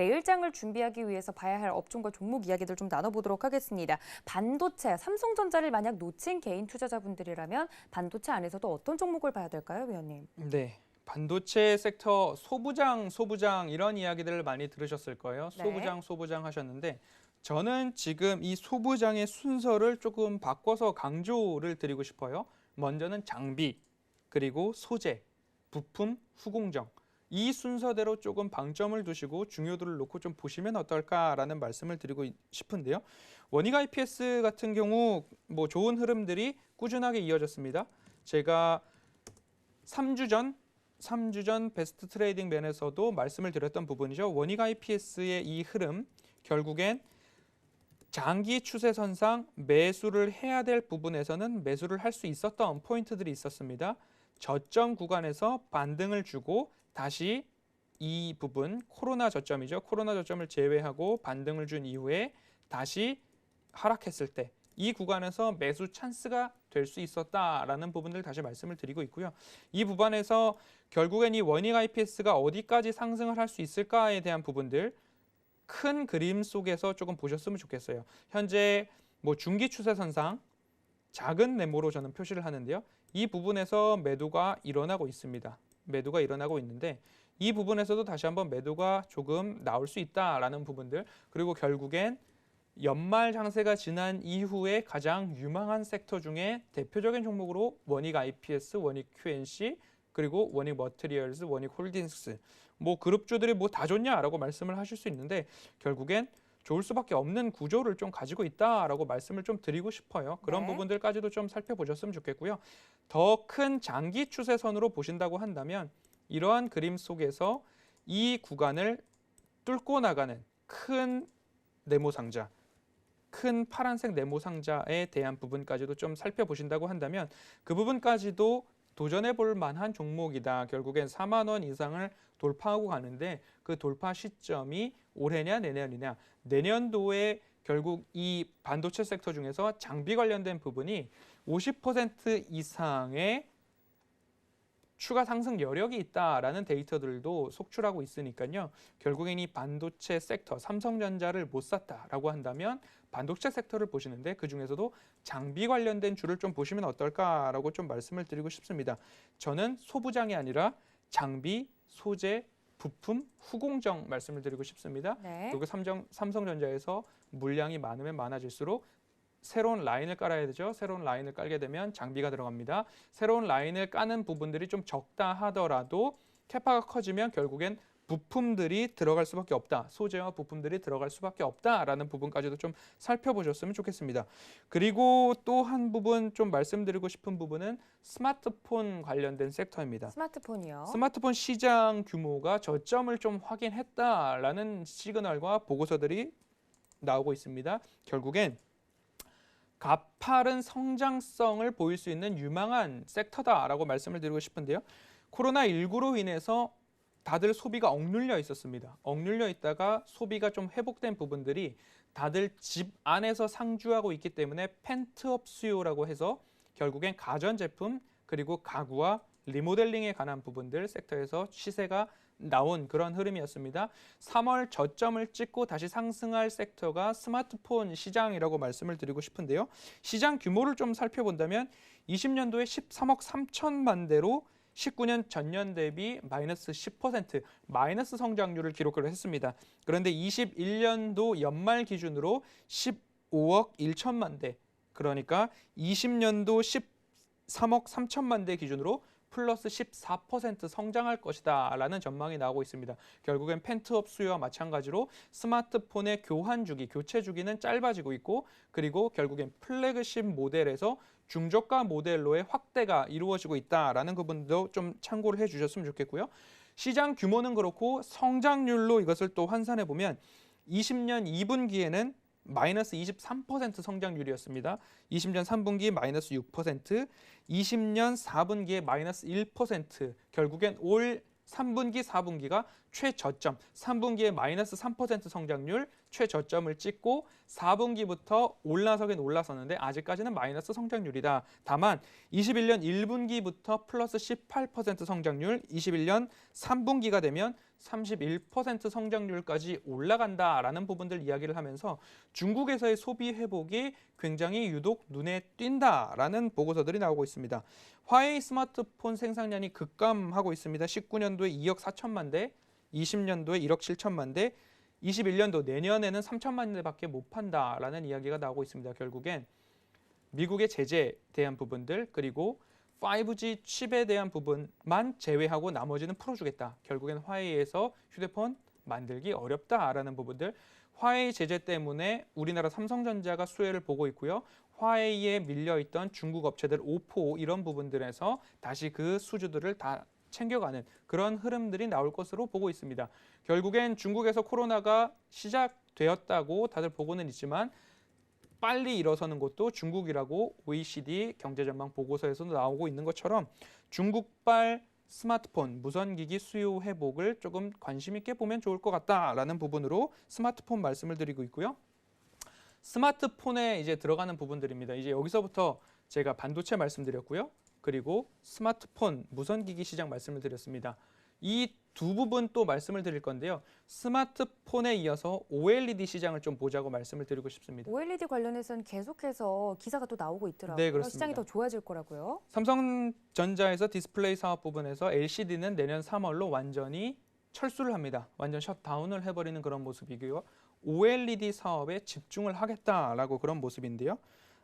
내일장을 준비하기 위해서 봐야 할 업종과 종목 이야기들 좀 나눠보도록 하겠습니다. 반도체, 삼성전자를 만약 놓친 개인 투자자분들이라면 반도체 안에서도 어떤 종목을 봐야 될까요, 위원님? 네. 반도체 섹터 소부장 이런 이야기들을 많이 들으셨을 거예요. 소부장 하셨는데 저는 지금 이 소부장의 순서를 조금 바꿔서 강조를 드리고 싶어요. 먼저는 장비, 그리고 소재, 부품, 후공정. 이 순서대로 조금 방점을 두시고 중요도를 놓고 좀 보시면 어떨까라는 말씀을 드리고 싶은데요. 원익 IPS 같은 경우 뭐 좋은 흐름들이 꾸준하게 이어졌습니다. 제가 3주 전 베스트 트레이딩 맨에서도 말씀을 드렸던 부분이죠. 원익 IPS의 이 흐름, 결국엔 장기 추세선상 매수를 해야 될 부분에서는 매수를 할 수 있었던 포인트들이 있었습니다. 저점 구간에서 반등을 주고 다시 이 부분, 코로나 저점이죠. 코로나 저점을 제외하고 반등을 준 이후에 다시 하락했을 때 이 구간에서 매수 찬스가 될 수 있었다라는 부분들 다시 말씀을 드리고 있고요. 이 부분에서 결국엔 이 원익 IPS가 어디까지 상승을 할 수 있을까에 대한 부분들 큰 그림 속에서 조금 보셨으면 좋겠어요. 현재 뭐 중기 추세선상 작은 네모로 저는 표시를 하는데요. 이 부분에서 매도가 일어나고 있습니다. 매도가 일어나고 있는데 이 부분에서도 다시 한번 매도가 조금 나올 수 있다라는 부분들, 그리고 결국엔 연말 장세가 지난 이후에 가장 유망한 섹터 중에 대표적인 종목으로 원익 IPS, 원익 QNC, 그리고 원익 머티리얼즈, 원익 홀딩스, 뭐 그룹주들이 뭐 다 좋냐라고 말씀을 하실 수 있는데 결국엔 좋을 수밖에 없는 구조를 좀 가지고 있다라고 말씀을 좀 드리고 싶어요. 그런 부분들까지도 좀 살펴보셨으면 좋겠고요. 더 큰 장기 추세선으로 보신다고 한다면 이러한 그림 속에서 이 구간을 뚫고 나가는 큰 네모 상자, 큰 파란색 네모 상자에 대한 부분까지도 좀 살펴보신다고 한다면 그 부분까지도 도전해 볼 만한 종목이다. 결국엔 4만 원 이상을 돌파하고 가는데 그 돌파 시점이 올해냐 내년이냐. 내년도에 결국 이 반도체 섹터 중에서 장비 관련된 부분이 50% 이상의 추가 상승 여력이 있다라는 데이터들도 속출하고 있으니까요. 결국엔 이 반도체 섹터, 삼성전자를 못 샀다라고 한다면 반도체 섹터를 보시는데 그중에서도 장비 관련된 주를 좀 보시면 어떨까라고 좀 말씀을 드리고 싶습니다. 저는 소부장이 아니라 장비, 소재, 부품, 후공정 말씀을 드리고 싶습니다. 그리고 삼성전자에서 물량이 많으면 많아질수록 새로운 라인을 깔아야 되죠. 새로운 라인을 깔게 되면 장비가 들어갑니다. 새로운 라인을 까는 부분들이 좀 적다 하더라도 캐파가 커지면 결국엔 부품들이 들어갈 수밖에 없다. 소재와 부품들이 들어갈 수밖에 없다라는 부분까지도 좀 살펴보셨으면 좋겠습니다. 그리고 또 한 부분 좀 말씀드리고 싶은 부분은 스마트폰 관련된 섹터입니다. 스마트폰이요? 스마트폰 시장 규모가 저점을 좀 확인했다라는 시그널과 보고서들이 나오고 있습니다. 결국엔 가파른 성장성을 보일 수 있는 유망한 섹터다라고 말씀을 드리고 싶은데요. 코로나19로 인해서 다들 소비가 억눌려 있었습니다. 억눌려 있다가 소비가 좀 회복된 부분들이 다들 집 안에서 상주하고 있기 때문에 펜트업 수요라고 해서 결국엔 가전제품 그리고 가구와 리모델링에 관한 부분들 섹터에서 시세가 나온 그런 흐름이었습니다. 3월 저점을 찍고 다시 상승할 섹터가 스마트폰 시장이라고 말씀을 드리고 싶은데요. 시장 규모를 좀 살펴본다면 20년도에 13억 3천만 대로 19년 전년 대비 마이너스 10% 마이너스 성장률을 기록을 했습니다. 그런데 21년도 연말 기준으로 15억 1천만 대, 그러니까 20년도 13억 3천만 대 기준으로 플러스 14% 성장할 것이다 라는 전망이 나오고 있습니다. 결국엔 펜트업 수요와 마찬가지로 스마트폰의 교환 주기, 교체 주기는 짧아지고 있고 그리고 결국엔 플래그십 모델에서 중저가 모델로의 확대가 이루어지고 있다라는 부분도 좀 참고를 해주셨으면 좋겠고요. 시장 규모는 그렇고 성장률로 이것을 또 환산해 보면 20년 2분기에는 마이너스 23% 성장률이었습니다. 20년 3분기 마이너스 6%, 20년 4분기에 마이너스 1%, 결국엔 올 3분기, 4분기가 최저점, 3분기에 마이너스 3% 성장률 최저점을 찍고 4분기부터 올라서긴 올라섰는데 아직까지는 마이너스 성장률이다. 다만 21년 1분기부터 플러스 18% 성장률, 21년 3분기가 되면 31% 성장률까지 올라간다라는 부분들 이야기를 하면서 중국에서의 소비 회복이 굉장히 유독 눈에 띈다라는 보고서들이 나오고 있습니다. 화웨이 스마트폰 생산량이 급감하고 있습니다. 19년도에 2억 4천만 대, 20년도에 1억 7천만 대, 21년도 내년에는 3천만 대밖에 못 판다라는 이야기가 나오고 있습니다. 결국엔 미국의 제재에 대한 부분들 그리고 5G 칩에 대한 부분만 제외하고 나머지는 풀어주겠다. 결국엔 화웨이에서 휴대폰 만들기 어렵다라는 부분들. 화웨이 제재 때문에 우리나라 삼성전자가 수혜를 보고 있고요. 화웨이에 밀려있던 중국 업체들 오포 이런 부분들에서 다시 그 수주들을 다 챙겨가는 그런 흐름들이 나올 것으로 보고 있습니다. 결국엔 중국에서 코로나가 시작되었다고 다들 보고는 있지만 빨리 일어서는 곳도 중국이라고 OECD 경제전망 보고서에서도 나오고 있는 것처럼 중국발 스마트폰, 무선기기 수요 회복을 조금 관심 있게 보면 좋을 것 같다라는 부분으로 스마트폰 말씀을 드리고 있고요. 스마트폰에 이제 들어가는 부분들입니다. 이제 여기서부터 제가 반도체 말씀드렸고요. 그리고 스마트폰, 무선기기 시장 말씀을 드렸습니다. 이 두 부분 또 말씀을 드릴 건데요. 스마트폰에 이어서 OLED 시장을 좀 보자고 말씀을 드리고 싶습니다. OLED 관련해서는 계속해서 기사가 또 나오고 있더라고요. 네, 그렇습니다. 시장이 더 좋아질 거라고요. 삼성전자에서 디스플레이 사업 부분에서 LCD는 내년 3월로 완전히 철수를 합니다. 완전 셧다운을 해버리는 그런 모습이고요. OLED 사업에 집중을 하겠다라고 그런 모습인데요.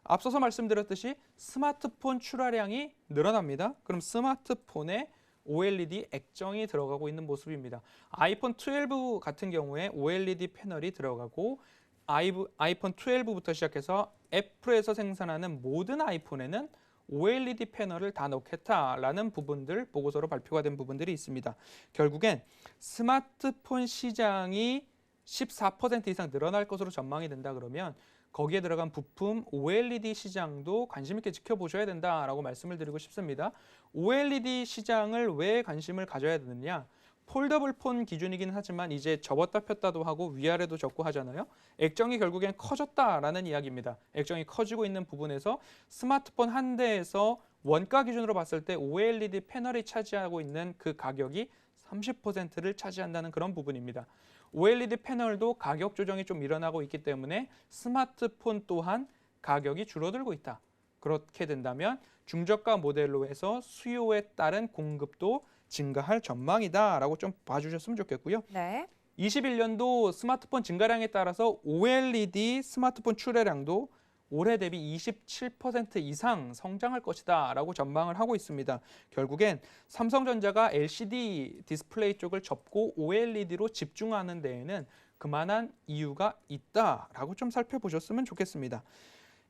앞서서 말씀드렸듯이 스마트폰 출하량이 늘어납니다. 그럼 스마트폰에 OLED 액정이 들어가고 있는 모습입니다. 아이폰 12 같은 경우에 OLED 패널이 들어가고 아이폰 12부터 시작해서 애플에서 생산하는 모든 아이폰에는 OLED 패널을 다 넣겠다라는 부분들 보고서로 발표가 된 부분들이 있습니다. 결국엔 스마트폰 시장이 14% 이상 늘어날 것으로 전망이 된다 그러면 거기에 들어간 부품 OLED 시장도 관심 있게 지켜보셔야 된다라고 말씀을 드리고 싶습니다. OLED 시장을 왜 관심을 가져야 되느냐? 폴더블 폰 기준이긴 하지만 이제 접었다 폈다도 하고 위아래도 접고 하잖아요. 액정이 결국엔 커졌다라는 이야기입니다. 액정이 커지고 있는 부분에서 스마트폰 한 대에서 원가 기준으로 봤을 때 OLED 패널이 차지하고 있는 그 가격이 30%를 차지한다는 그런 부분입니다. OLED 패널도 가격 조정이 좀 일어나고 있기 때문에 스마트폰 또한 가격이 줄어들고 있다. 그렇게 된다면 중저가 모델로 해서 수요에 따른 공급도 증가할 전망이다라고 좀 봐주셨으면 좋겠고요. 네. 21년도 스마트폰 증가량에 따라서 OLED 스마트폰 출하량도 올해 대비 27% 이상 성장할 것이다 라고 전망을 하고 있습니다. 결국엔 삼성전자가 LCD 디스플레이 쪽을 접고 OLED로 집중하는 데에는 그만한 이유가 있다라고 좀 살펴보셨으면 좋겠습니다.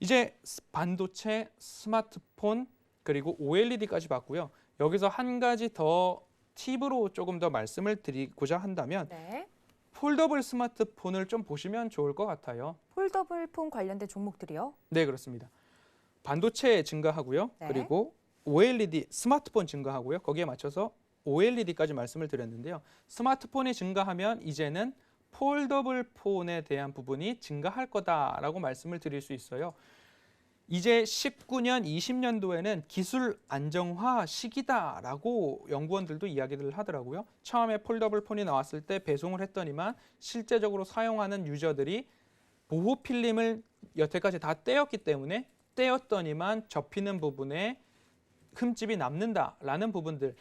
이제 반도체, 스마트폰, 그리고 OLED까지 봤고요. 여기서 한 가지 더 팁으로 조금 더 말씀을 드리고자 한다면 네. 폴더블 스마트폰을 좀 보시면 좋을 것 같아요. 폴더블 폰 관련된 종목들이요? 네, 그렇습니다. 반도체 증가하고요. 네. 그리고 OLED 스마트폰 증가하고요. 거기에 맞춰서 OLED까지 말씀을 드렸는데요. 스마트폰이 증가하면 이제는 폴더블 폰에 대한 부분이 증가할 거다라고 말씀을 드릴 수 있어요. 이제 19년, 20년도에는 기술 안정화 시기다라고 연구원들도 이야기를 하더라고요. 처음에 폴더블 폰이 나왔을 때 배송을 했더니만 실제적으로 사용하는 유저들이 보호 필름을 여태까지 다 떼었기 때문에 떼었더니만 접히는 부분에 흠집이 남는다라는 부분들,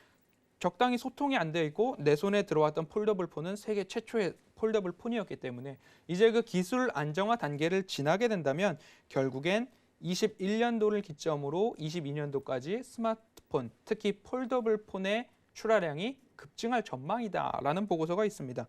적당히 소통이 안 되어 있고 내 손에 들어왔던 폴더블 폰은 세계 최초의 폴더블 폰이었기 때문에 이제 그 기술 안정화 단계를 지나게 된다면 결국엔 21년도를 기점으로 22년도까지 스마트폰, 특히 폴더블 폰의 출하량이 급증할 전망이다라는 보고서가 있습니다.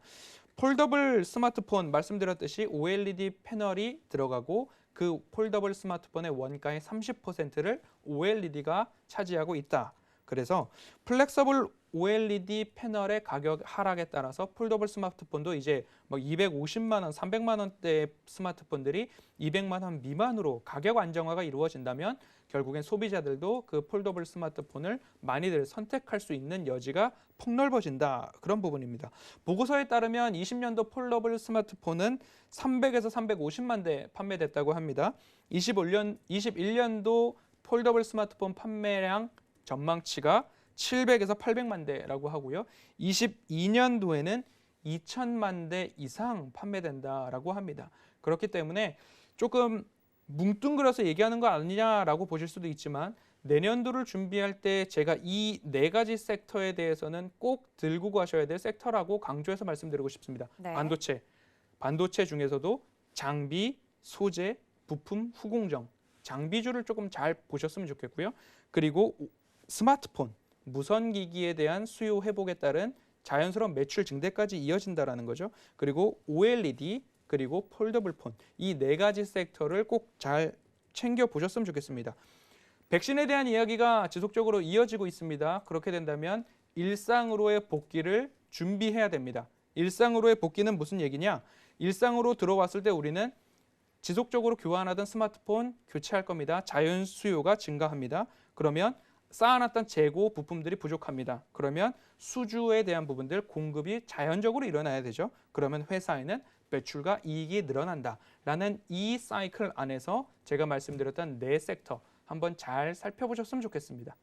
폴더블 스마트폰 말씀드렸듯이 OLED 패널이 들어가고 그 폴더블 스마트폰의 원가의 30%를 OLED가 차지하고 있다. 그래서 플렉서블 OLED 패널의 가격 하락에 따라서 폴더블 스마트폰도 이제 뭐 250만 원, 300만 원대 스마트폰들이 200만 원 미만으로 가격 안정화가 이루어진다면 결국엔 소비자들도 그 폴더블 스마트폰을 많이들 선택할 수 있는 여지가 폭넓어진다. 그런 부분입니다. 보고서에 따르면 20년도 폴더블 스마트폰은 300에서 350만 대 판매됐다고 합니다. 21년도 폴더블 스마트폰 판매량 전망치가 700에서 800만 대라고 하고요. 22년도에는 2천만 대 이상 판매된다라고 합니다. 그렇기 때문에 조금 뭉뚱그려서 얘기하는 거 아니냐라고 보실 수도 있지만 내년도를 준비할 때 제가 이 네 가지 섹터에 대해서는 꼭 들고 가셔야 될 섹터라고 강조해서 말씀드리고 싶습니다. 네. 반도체 중에서도 장비, 소재, 부품, 후공정, 장비주를 조금 잘 보셨으면 좋겠고요. 그리고 스마트폰, 무선기기에 대한 수요 회복에 따른 자연스러운 매출 증대까지 이어진다라는 거죠. 그리고 OLED, 그리고 폴더블 폰, 이 네 가지 섹터를 꼭 잘 챙겨 보셨으면 좋겠습니다. 백신에 대한 이야기가 지속적으로 이어지고 있습니다. 그렇게 된다면 일상으로의 복귀를 준비해야 됩니다. 일상으로의 복귀는 무슨 얘기냐? 일상으로 들어왔을 때 우리는 지속적으로 교환하던 스마트폰 교체할 겁니다. 자연 수요가 증가합니다. 그러면 쌓아놨던 재고 부품들이 부족합니다. 그러면 수주에 대한 부분들 공급이 자연적으로 일어나야 되죠. 그러면 회사에는 매출과 이익이 늘어난다라는 이 사이클 안에서 제가 말씀드렸던 네 섹터 한번 잘 살펴보셨으면 좋겠습니다.